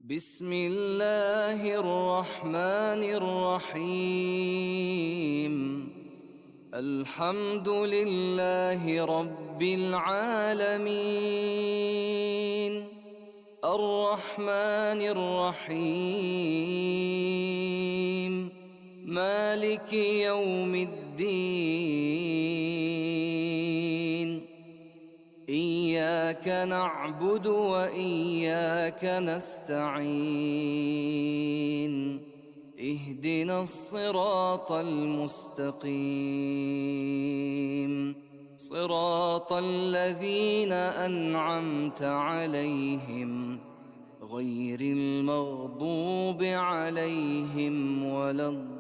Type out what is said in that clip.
بسم الله الرحمن الرحيم. الحمد لله رب العالمين، الرحمن الرحيم، مالك يوم الدين. إياك نعبد وإياك نستعين، اهدنا الصراط المستقيم، صراط الذين أنعمت عليهم غير المغضوب عليهم ولا الضالين.